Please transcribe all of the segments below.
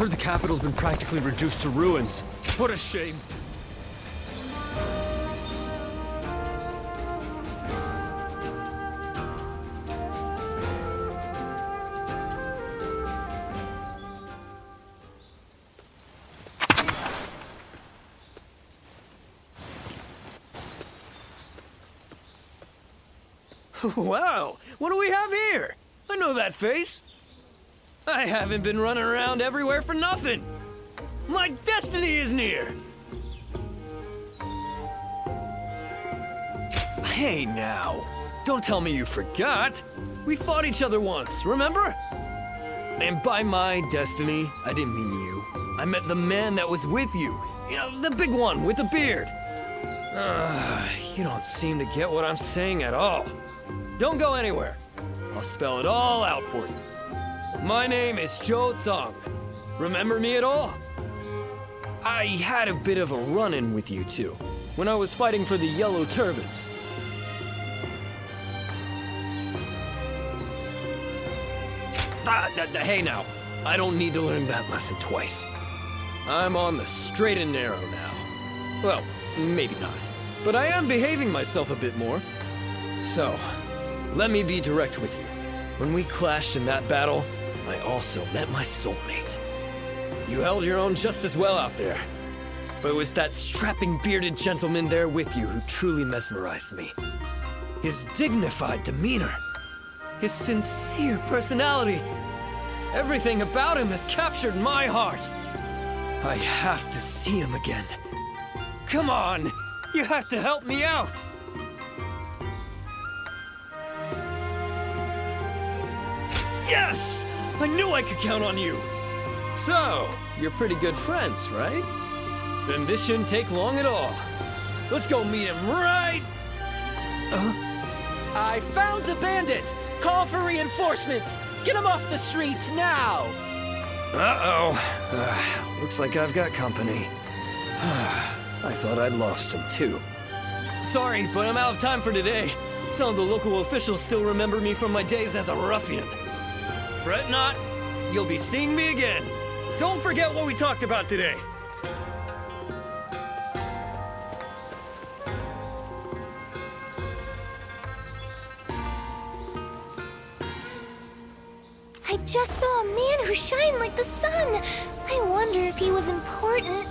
Heard the capital's been practically reduced to ruins. What a shame. Wow, what do we have here? I know that face. I haven't been running around everywhere for nothing. My destiny is near. Hey now, don't tell me you forgot. We fought each other once, remember? And by my destiny, I didn't mean you. I meant the man that was with you. You know, the big one with the beard. You don't seem to get what I'm saying at all. Don't go anywhere. I'll spell it all out for you. My name is Zhou Zong. Remember me at all? I had a bit of a run-in with you two, when I was fighting for the Yellow Turbans. Hey now, I don't need to learn that lesson twice. I'm on the straight and narrow now. Well, maybe not, but I am behaving myself a bit more. So, let me be direct with you. When we clashed in that battle, I also met my soulmate. You held your own just as well out there. But it was that strapping bearded gentleman there with you who truly mesmerized me. His dignified demeanor, his sincere personality, everything about him has captured my heart. I have to see him again. Come on, you have to help me out. Yes! I knew I could count on you! So, you're pretty good friends, right? Then this shouldn't take long at all. Let's go meet him right... I found the bandit! Call for reinforcements! Get him off the streets now! Uh-oh. Looks like I've got company. I thought I'd lost him, too. Sorry, but I'm out of time for today. Some of the local officials still remember me from my days as a ruffian. Fret not, you'll be seeing me again. Don't forget what we talked about today. I just saw a man who shined like the sun. I wonder if he was important.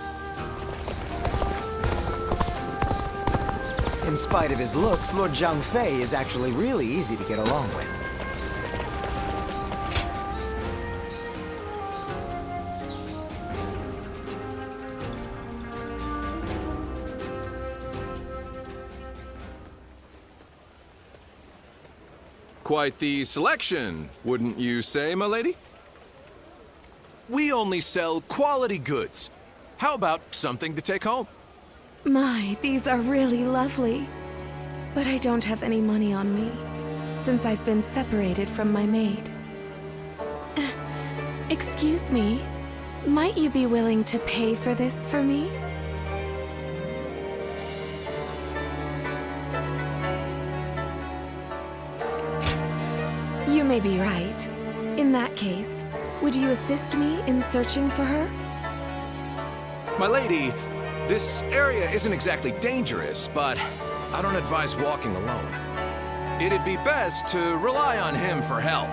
In spite of his looks, Lord Zhang Fei is actually really easy to get along with. Quite the selection, wouldn't you say, my lady? We only sell quality goods. How about something to take home? My, these are really lovely. But I don't have any money on me, since I've been separated from my maid. Excuse me, might you be willing to pay for this for me? You may be right. In that case, would you assist me in searching for her? My lady, this area isn't exactly dangerous, but I don't advise walking alone. It'd be best to rely on him for help.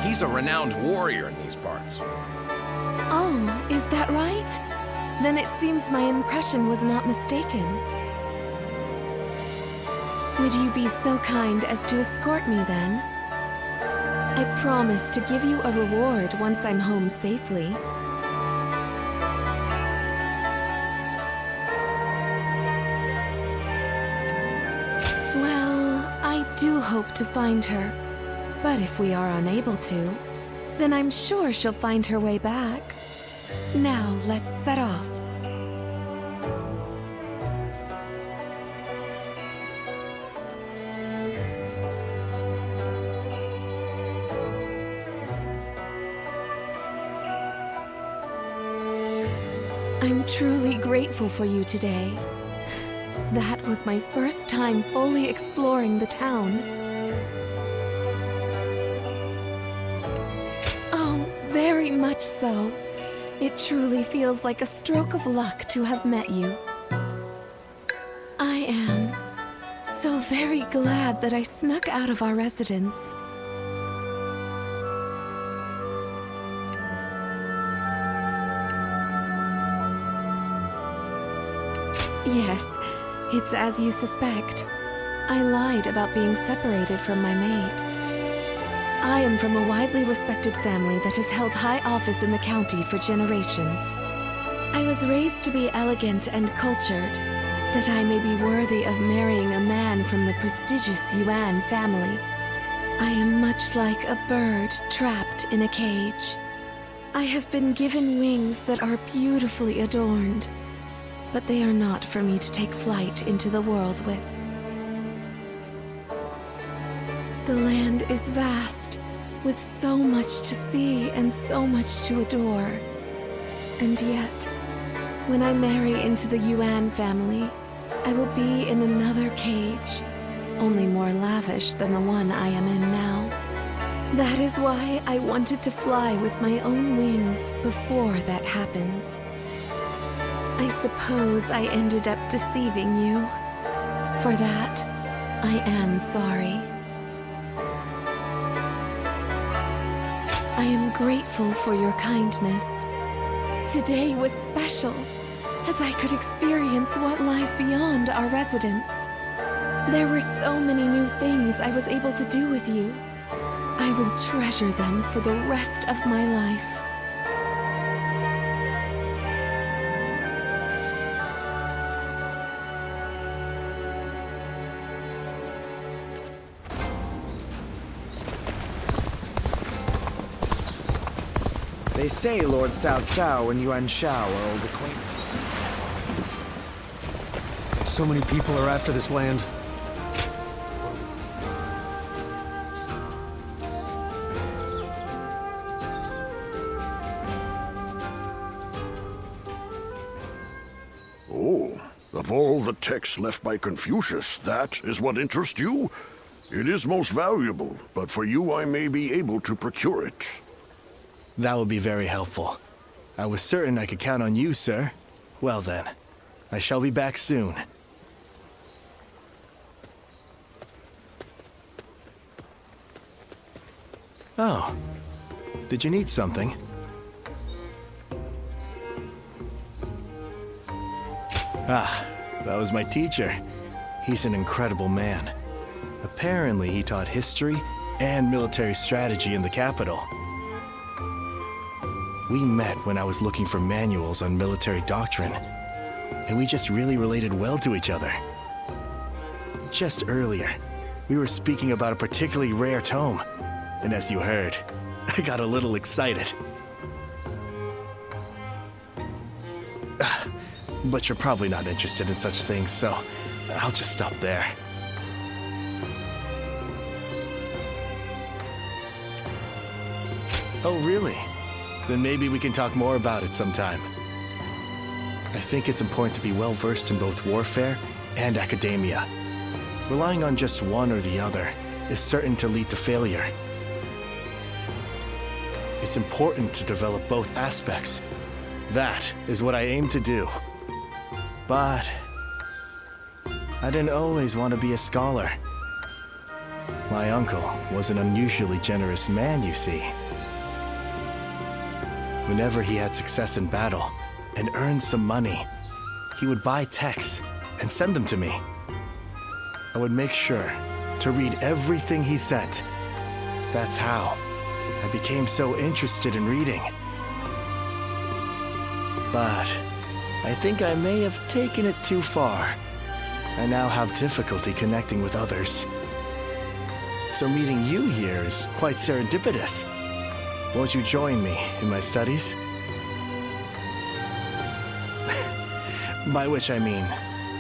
He's a renowned warrior in these parts. Oh, is that right? Then it seems my impression was not mistaken. Would you be so kind as to escort me then? I promise to give you a reward once I'm home safely. Well, I do hope to find her. But if we are unable to, then I'm sure she'll find her way back. Now, let's set off. I'm truly grateful for you today. That was my first time fully exploring the town. Oh, very much so. It truly feels like a stroke of luck to have met you. I am so very glad that I snuck out of our residence. Yes, it's as you suspect. I lied about being separated from my maid. I am from a widely respected family that has held high office in the county for generations. I was raised to be elegant and cultured, that I may be worthy of marrying a man from the prestigious Yuan family. I am much like a bird trapped in a cage. I have been given wings that are beautifully adorned, but they are not for me to take flight into the world with. The land is vast, with so much to see and so much to adore. And yet, when I marry into the Yuan family, I will be in another cage, only more lavish than the one I am in now. That is why I wanted to fly with my own wings before that happens. I suppose I ended up deceiving you. For that, I am sorry. I am grateful for your kindness. Today was special, as I could experience what lies beyond our residence. There were so many new things I was able to do with you. I will treasure them for the rest of my life. They say Lord Cao Cao and Yuan Shao are old acquaintances. So many people are after this land. Oh, of all the texts left by Confucius, that is what interests you? It is most valuable, but for you I may be able to procure it. That would be very helpful. I was certain I could count on you, sir. Well then, I shall be back soon. Oh, did you need something? Ah, that was my teacher. He's an incredible man. Apparently, he taught history and military strategy in the capital. We met when I was looking for manuals on military doctrine, and we just really related well to each other. Just earlier, we were speaking about a particularly rare tome, and as you heard, I got a little excited. But you're probably not interested in such things, so I'll just stop there. Oh, really? Then maybe we can talk more about it sometime. I think it's important to be well versed in both warfare and academia. Relying on just one or the other is certain to lead to failure. It's important to develop both aspects. That is what I aim to do. But I didn't always want to be a scholar. My uncle was an unusually generous man, you see. Whenever he had success in battle and earned some money, he would buy texts and send them to me. I would make sure to read everything he sent. That's how I became so interested in reading. But I think I may have taken it too far. I now have difficulty connecting with others. So meeting you here is quite serendipitous. Won't you join me in my studies? By which I mean,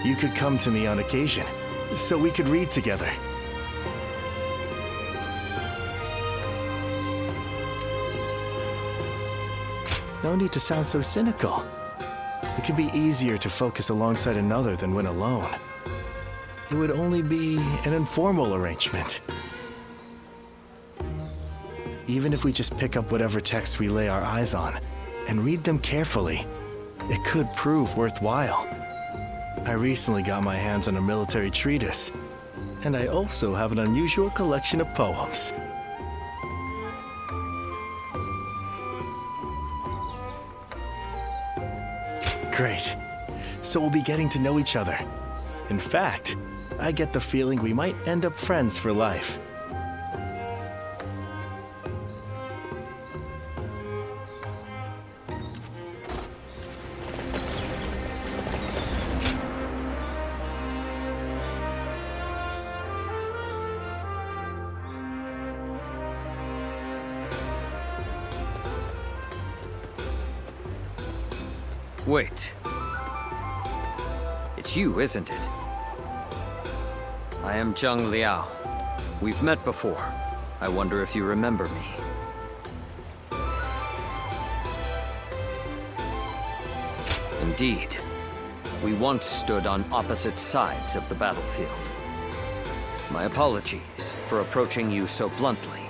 you could come to me on occasion, so we could read together. No need to sound so cynical. It can be easier to focus alongside another than when alone. It would only be an informal arrangement. Even if we just pick up whatever text we lay our eyes on, and read them carefully. It could prove worthwhile. I recently got my hands on a military treatise, and I also have an unusual collection of poems. Great. So we'll be getting to know each other. In fact, I get the feeling we might end up friends for life. Wait. It's you, isn't it? I am Zheng Liao. We've met before. I wonder if you remember me. Indeed. We once stood on opposite sides of the battlefield. My apologies for approaching you so bluntly.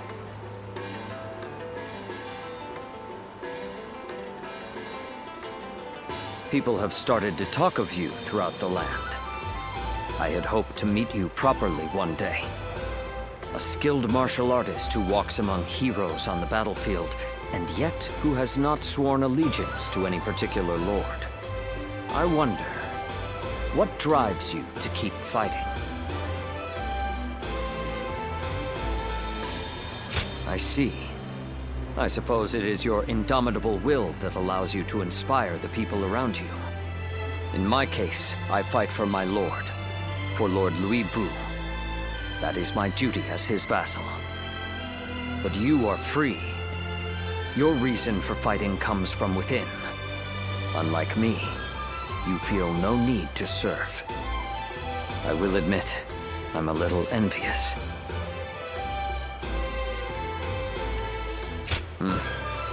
People have started to talk of you throughout the land. I had hoped to meet you properly one day. A skilled martial artist who walks among heroes on the battlefield, and yet who has not sworn allegiance to any particular lord. I wonder, what drives you to keep fighting? I see. I suppose it is your indomitable will that allows you to inspire the people around you. In my case, I fight for my lord, for Lord Louis Bu. That is my duty as his vassal. But you are free. Your reason for fighting comes from within. Unlike me, you feel no need to serve. I will admit, I'm a little envious.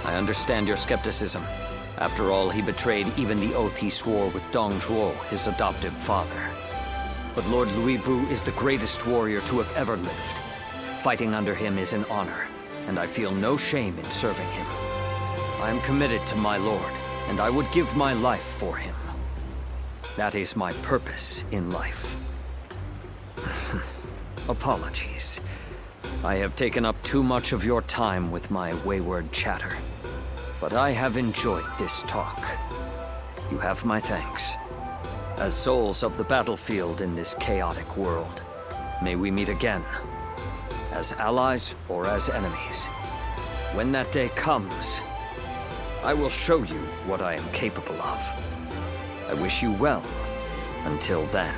I understand your skepticism. After all, he betrayed even the oath he swore with Dong Zhuo, his adoptive father. But Lord Louis Bu is the greatest warrior to have ever lived. Fighting under him is an honor, and I feel no shame in serving him. I am committed to my lord, and I would give my life for him. That is my purpose in life. Apologies. I have taken up too much of your time with my wayward chatter. But I have enjoyed this talk. You have my thanks. As souls of the battlefield in this chaotic world, may we meet again. As allies or as enemies. When that day comes, I will show you what I am capable of. I wish you well until then.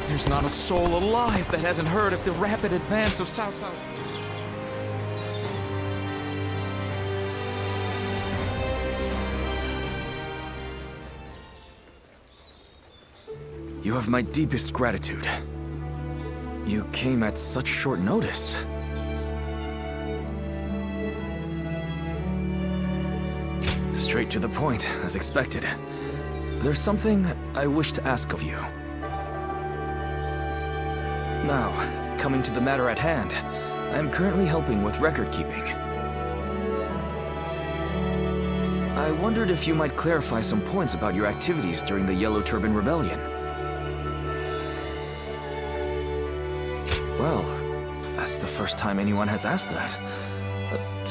There's not a soul alive that hasn't heard of the rapid advance of South. You have my deepest gratitude. You came at such short notice. Straight to the point, as expected. There's something I wish to ask of you. Now, coming to the matter at hand, I am currently helping with record keeping. I wondered if you might clarify some points about your activities during the Yellow Turban Rebellion. Well, that's the first time anyone has asked that.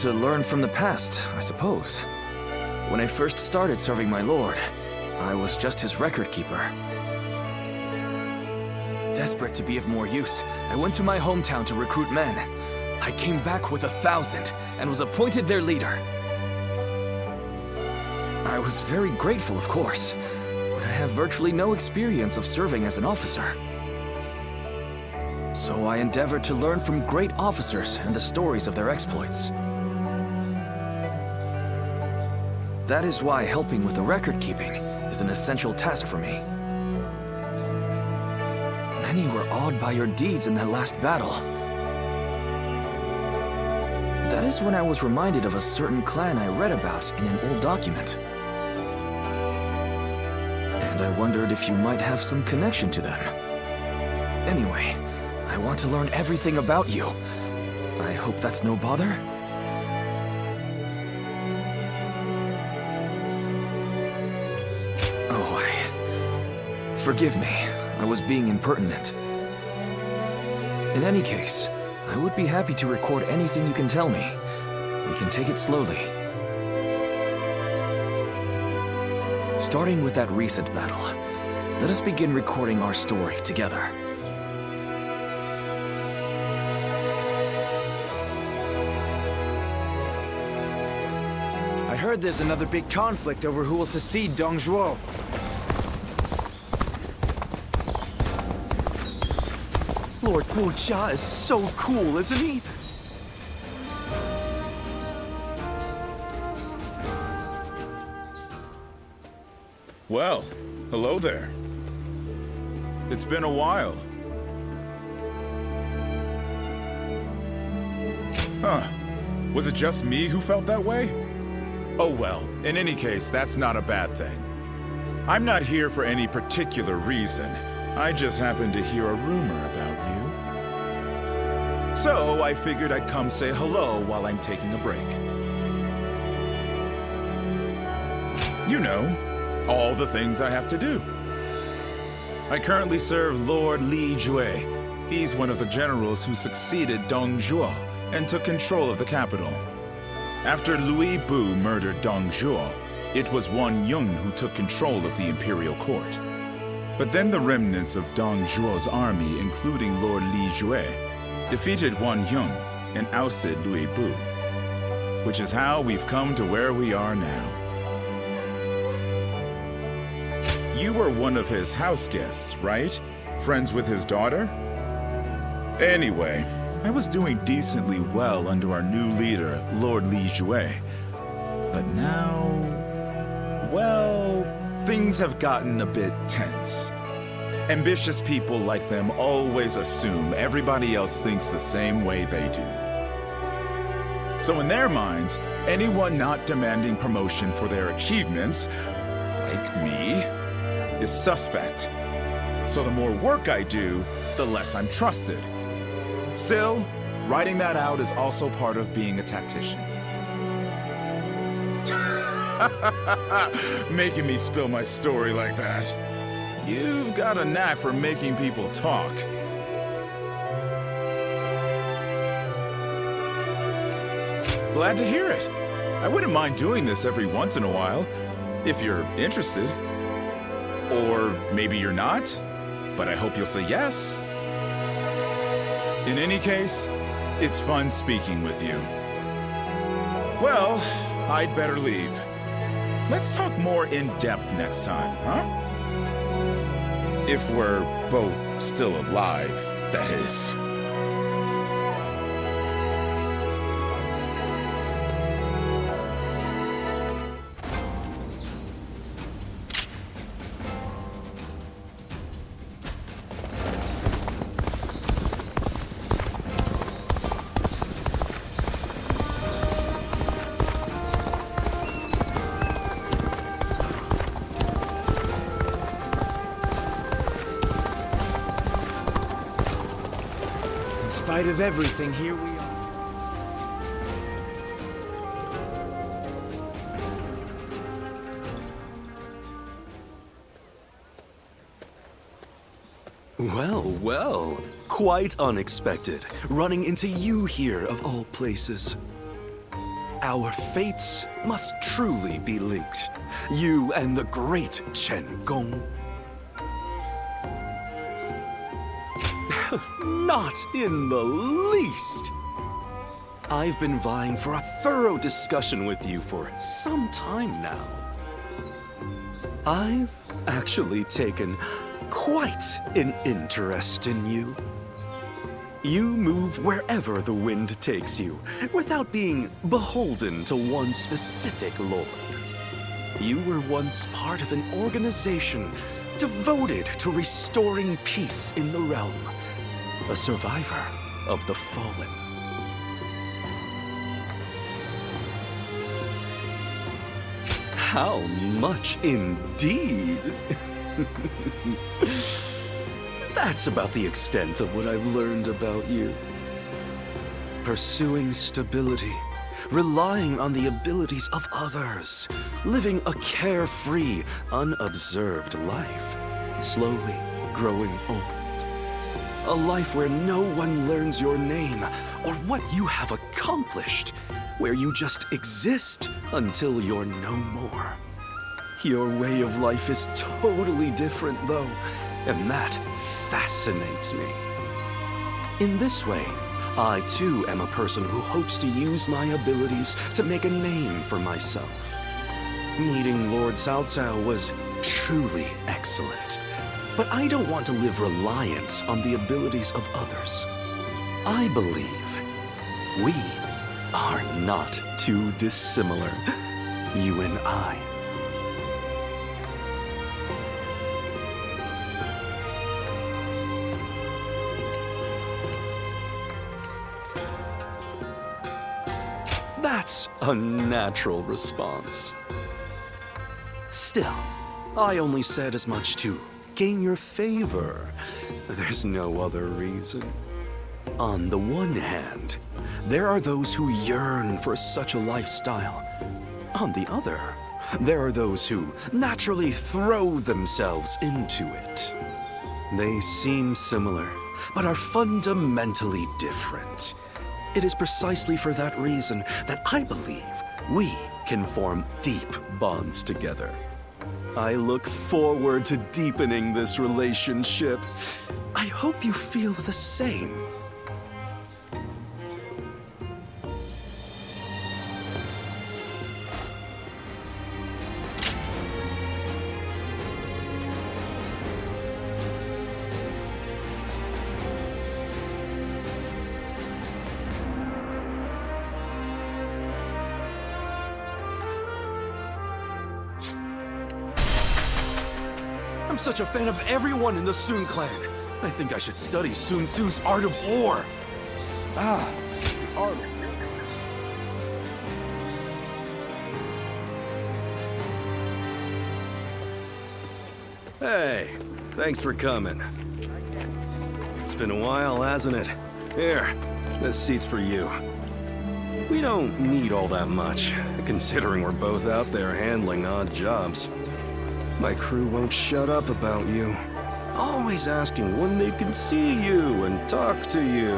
To learn from the past, I suppose. When I first started serving my lord, I was just his record keeper. Desperate to be of more use, I went to my hometown to recruit men. I came back with 1,000 and was appointed their leader. I was very grateful, of course, but I have virtually no experience of serving as an officer. So I endeavored to learn from great officers and the stories of their exploits. That is why helping with the record keeping is an essential task for me. Many were awed by your deeds in that last battle. That is when I was reminded of a certain clan I read about in an old document. And I wondered if you might have some connection to them. Anyway, I want to learn everything about you. I hope that's no bother? Oh, forgive me. I was being impertinent. In any case, I would be happy to record anything you can tell me. We can take it slowly. Starting with that recent battle, let us begin recording our story together. I heard there's another big conflict over who will succeed Dong Zhuo. Lord Guojia is so cool, isn't he? Well, hello there. It's been a while. Huh. Was it just me who felt that way? Oh well, in any case, that's not a bad thing. I'm not here for any particular reason. I just happened to hear a rumor about you. So I figured I'd come say hello while I'm taking a break. You know, all the things I have to do. I currently serve Lord Li Jue. He's one of the generals who succeeded Dong Zhuo and took control of the capital. After Louis Bu murdered Dong Zhuo, it was Wan Yun who took control of the imperial court. But then the remnants of Dong Zhuo's army, including Lord Li Jue, defeated Wan Yun and ousted Louis Bu, which is how we've come to where we are now. You were one of his house guests, right? Friends with his daughter? Anyway, I was doing decently well under our new leader, Lord Li Jue. But now, well, things have gotten a bit tense. Ambitious people like them always assume everybody else thinks the same way they do. So in their minds, anyone not demanding promotion for their achievements, like me, is suspect. So the more work I do, the less I'm trusted. Still, writing that out is also part of being a tactician. Making me spill my story like that. You've got a knack for making people talk. Glad to hear it. I wouldn't mind doing this every once in a while, if you're interested. Or maybe you're not, but I hope you'll say yes. In any case, it's fun speaking with you. Well, I'd better leave. Let's talk more in depth next time, huh? If we're both still alive, that is. In spite of everything, here we are. Well, well. Quite unexpected, running into you here of all places. Our fates must truly be linked. You and the great Chen Gong. Not in the least. I've been vying for a thorough discussion with you for some time now. I've actually taken quite an interest in you. You move wherever the wind takes you, without being beholden to one specific lord. You were once part of an organization devoted to restoring peace in the realm. A survivor of the fallen. How much indeed? That's about the extent of what I've learned about you. Pursuing stability, relying on the abilities of others, living a carefree, unobserved life, slowly growing old. A life where no one learns your name or what you have accomplished, where you just exist until you're no more. Your way of life is totally different, though, and that fascinates me. In this way, I too am a person who hopes to use my abilities to make a name for myself. Meeting Lord Cao Cao was truly excellent, but I don't want to live reliant on the abilities of others. I believe we are not too dissimilar, you and I. That's a natural response. Still, I only said as much to gain your favor. There's no other reason. On the one hand, there are those who yearn for such a lifestyle. On the other, there are those who naturally throw themselves into it. They seem similar, but are fundamentally different. It is precisely for that reason that I believe we can form deep bonds together. I look forward to deepening this relationship. I hope you feel the same. I'm such a fan of everyone in the Sun clan. I think I should study Sun Tzu's Art of War. Ah, the art of Hey, thanks for coming. It's been a while, hasn't it? Here, this seat's for you. We don't need all that much, considering we're both out there handling odd jobs. My crew won't shut up about you. Always asking when they can see you and talk to you.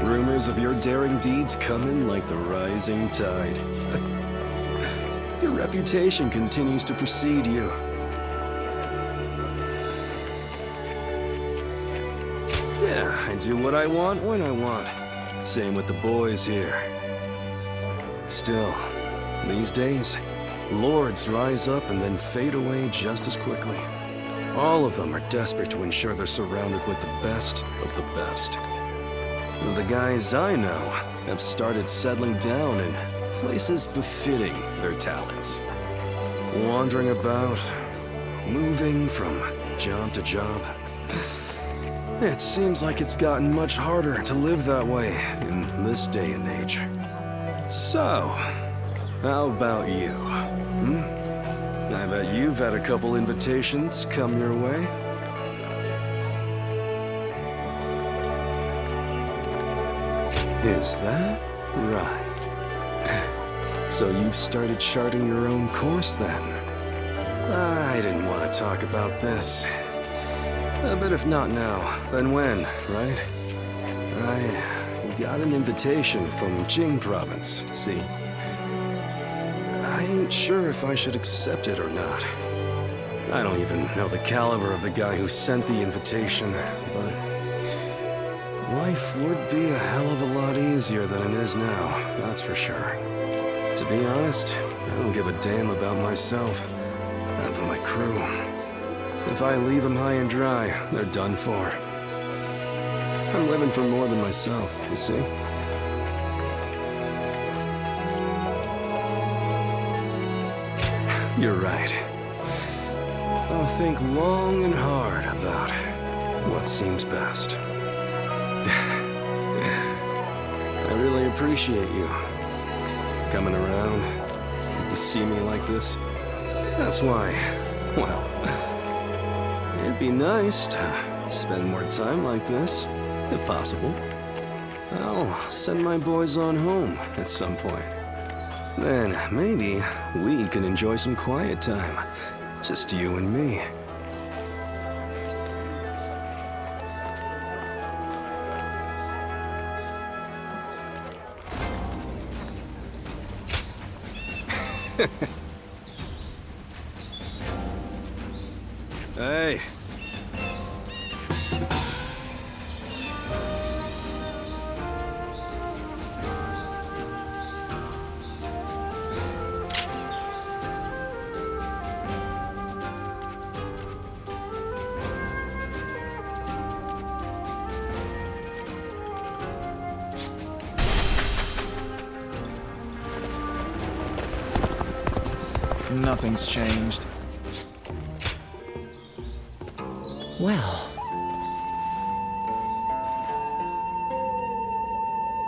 Rumors of your daring deeds come in like the rising tide. Your reputation continues to precede you. Yeah, I do what I want when I want. Same with the boys here. Still, these days, lords rise up and then fade away just as quickly. All of them are desperate to ensure they're surrounded with the best of the best. The guys I know have started settling down in places befitting their talents. Wandering about, moving from job to job. It seems like it's gotten much harder to live that way in this day and age. So, how about you? I bet you've had a couple invitations come your way. Is that right? So you've started charting your own course then? I didn't want to talk about this. But if not now, then when, right? I got an invitation from Jing province, see? I ain't sure if I should accept it or not. I don't even know the caliber of the guy who sent the invitation, but life would be a hell of a lot easier than it is now, that's for sure. To be honest, I don't give a damn about myself, not about my crew. If I leave them high and dry, they're done for. I'm living for more than myself, you see? You're right. I'll think long and hard about what seems best. I really appreciate you coming around, You see me like this? That's why, well, it'd be nice to spend more time like this, if possible. I'll send my boys on home at some point. Then maybe we can enjoy some quiet time. Just you and me. Hey. Nothing's changed. Well,